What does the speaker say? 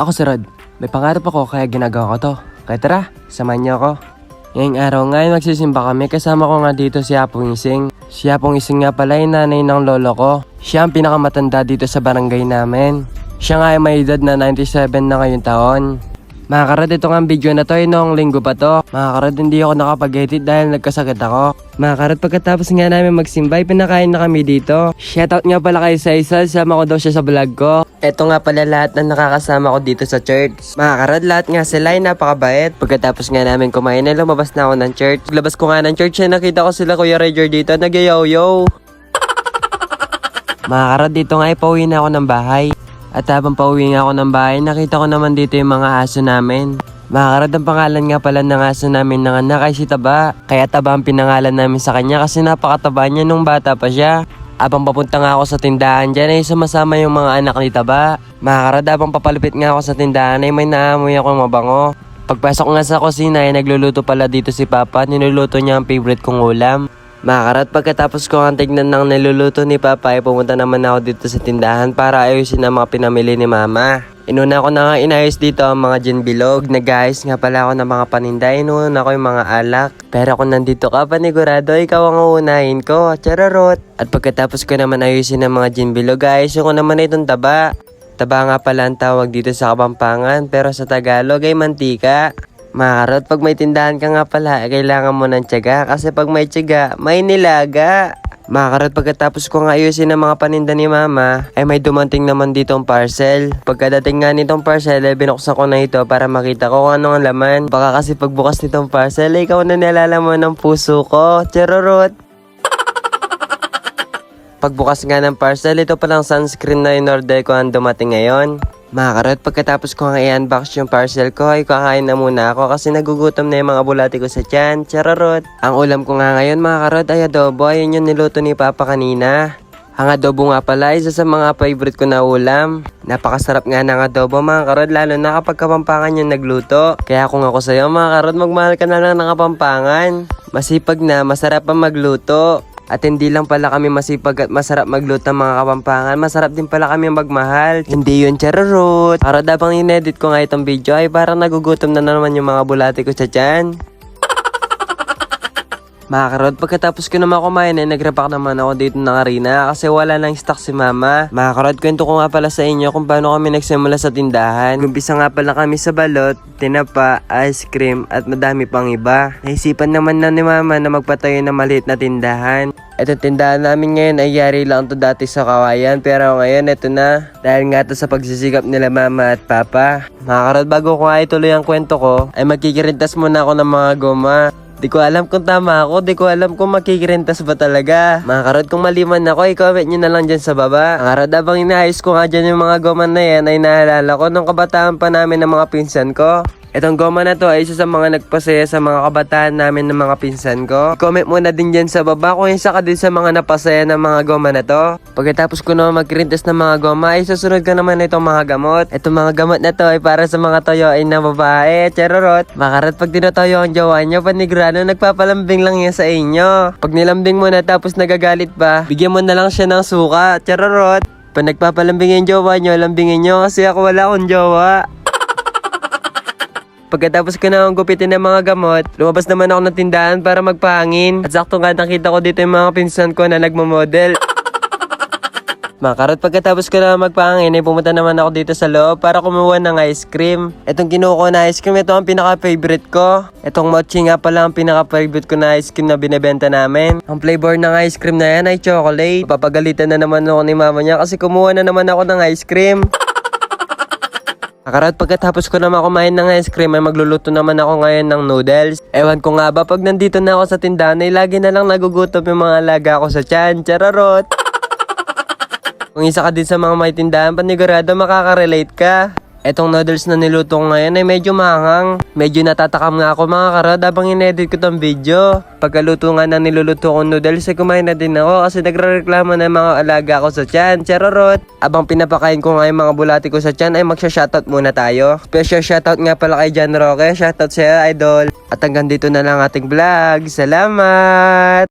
Ako si Rod. May pangarap ako kaya ginagawa ko to. Kaya tara, samahan niyo ako. Ngayong araw nga ay magsisimba kami kasama ko nga dito si Apong Ising. Si Apong Ising nga pala ay nanay ng lolo ko. Siya ang pinakamatanda dito sa barangay namin. Siya nga ay may edad na 97 na ngayong taon. Mga karad, ito nga ang video na to ay noong linggo pa to. Mga karad, hindi ako nakapag-edit dahil nagkasakit ako. Mga karad, pagkatapos nga namin magsimba, pinakain na kami dito. Shoutout nga pala kay Saisal, sama ko daw siya sa vlog ko. Ito nga pala lahat na nakakasama ko dito sa church. Mga karad, lahat nga sila ay napakabait. Pagkatapos nga namin kumain ay lumabas na ako ng church. Labas ko nga ng church ay nakita ko sila Kuya Roger dito, nag-yo-yo. Mga karad, dito nga ay pauwi na ako ng bahay. At habang pauwi nga ako ng bahay, nakita ko naman dito yung mga aso namin. Mga karad, ang pangalan nga pala ng aso namin ng anak ay si Taba. Kaya Taba ang pinangalan namin sa kanya kasi napakataba niya nung bata pa siya. Habang papunta nga ako sa tindahan dyan ay sumasama yung mga anak ni Taba. Mga karad, habang papalapit nga ako sa tindahan ay may naamoy akong mabango. Pagpasok nga sa kusina ay nagluluto pala dito si Papa. Niluluto niya ang favorite kong ulam. Mga karat, pagkatapos ko ang tignan ng niluluto ni Papa ay pumunta naman ako dito sa tindahan para ayusin ang mga pinamili ni Mama. Inuna ko na nga inayos dito ang mga gin bilog. Nag-ayos nga pala ako ng mga paninda. Inuna ko yung mga alak. Pero kung nandito ka, panigurado ikaw ang uunahin ko. Chararot. At pagkatapos ko naman ayusin ang mga gin bilog, ayusin ko naman itong Taba. Taba nga pala ang tawag dito sa Kapampangan, pero sa Tagalog ay mantika. Mga karot, pag may tindahan ka nga pala, kailangan mo ng tiyaga. Kasi pag may tiyaga, may nilaga. Mga karot, pagkatapos ko nga ayusin ang mga paninda ni Mama, ay may dumating naman dito ang parcel. Pagkadating nga nitong parcel, ay binuksan ko na ito para makita ko kung ano ang laman. Baka kasi pagbukas nitong parcel, ay ikaw na nalalaman ng puso ko. Charorot! Pagbukas nga ng parcel, ito palang sunscreen na in-order ko ang dumating ngayon. Mga karot, pagkatapos ko nga i-unbox yung parcel ko ay kakain na muna ako kasi nagugutom na yung mga bulati ko sa tiyan. Chararot! Ang ulam ko nga ngayon mga karot ay adobo. Ayun yung niluto ni Papa kanina. Ang adobo nga pala isa sa mga favorite ko na ulam. Napakasarap nga ng adobo mga karot, lalo na kapag Kapampangan yung nagluto. Kaya kung ako sa'yo mga karot, magmahal ka na lang ng Kapampangan. Masipag na, masarap ang magluto. At hindi lang pala kami masipag at masarap magluto mga Kapampangan, masarap din pala kami magmahal. Hindi yun chararot. Para dabang inedit ko nga itong video ay parang nagugutom na naman yung mga bulati ko sa tiyan. Mga karot, pagkatapos ko naman kumain ay nag-repack naman ako dito ng arena kasi wala nang stock si Mama. Mga karot, kwento ko nga pala sa inyo kung paano kami nagsimula sa tindahan. Umpisa nga pala kami sa balot, tinapa, ice cream at madami pang iba. Naisipan naman na ni Mama na magpatayo ng maliit na tindahan. Ito tindahan namin ngayon ay yari lang to dati sa Kawayan, pero ngayon ito na. Dahil nga to sa pagsisikap nila Mama at Papa. Mga karot, bago ko nga ituloy ang kwento ko ay magkikirintas muna ako ng mga goma. Di ko alam kung tama ako, di ko alam kung makikirintas ba talaga. Mga karot, kung maliman ako, i-comment nyo na lang dyan sa baba. Mga karot, habang inaayos ko nga dyan yung mga goma na yan, ay naalala ko nung kabataan pa namin ng mga pinsan ko. Itong goma na to ay isa sa mga nagpasaya sa mga kabataan namin ng mga pinsan ko. Comment muna din dyan sa baba kung isa ka din sa mga napasaya ng mga goma na to. Pagkatapos ko naman magkirintas ng mga goma ay susunod ko naman itong mga gamot. Itong mga gamot na to ay para sa mga toyoin na babae. Charorot! Makarat, pag tinatoyo ang jowa nyo, panigurado nagpapalambing lang yan sa inyo. Pag nilambing mo na tapos nagagalit pa, bigyan mo na lang siya ng suka. Charorot! Pag nagpapalambing yung jowa nyo, lambingin nyo kasi ako wala akong jowa. Pagkatapos ko na gupitin ng mga gamot, lumabas naman ako ng tindahan para magpahangin. At sakto nga nakita ko dito yung mga pinsan ko na nagmamodel. Mga karot, pagkatapos ko na magpahangin ay pumunta naman ako dito sa loob para kumuha ng ice cream. Itong kinuha na ice cream, ito ang pinaka-favorite ko. Itong mochi nga pala ang pinaka-favorite ko na ice cream na binibenta namin. Ang flavor ng ice cream na yan ay chocolate. Papagalitan na naman ako ni Mama niya kasi kumuha na naman ako ng ice cream. Karot, pagkatapos ko naman kumain ng ice cream ay magluluto naman ako ngayon ng noodles. Ewan ko nga ba, pag nandito na ako sa tindahan ay lagi na lang nagugutom yung mga alaga ko sa tiyan. Chararot! Kung isa ka din sa mga may tindahan, panigurado makaka-relate ka. Etong noodles na niluto ko ngayon ay medyo maanghang. Medyo natatakam nga ako mga karod habang inedit ko tong video. Pagkaluto nga na niluluto kong noodles ay kumain na din ako kasi nagre-reklamo na mga alaga ko sa tiyan. Charorot! Abang pinapakain ko nga yung mga bulati ko sa tiyan ay magsha-shoutout muna tayo. Special shoutout nga pala kay John Roque. Shoutout sa'yo, idol. At hanggang dito na lang ating vlog. Salamat!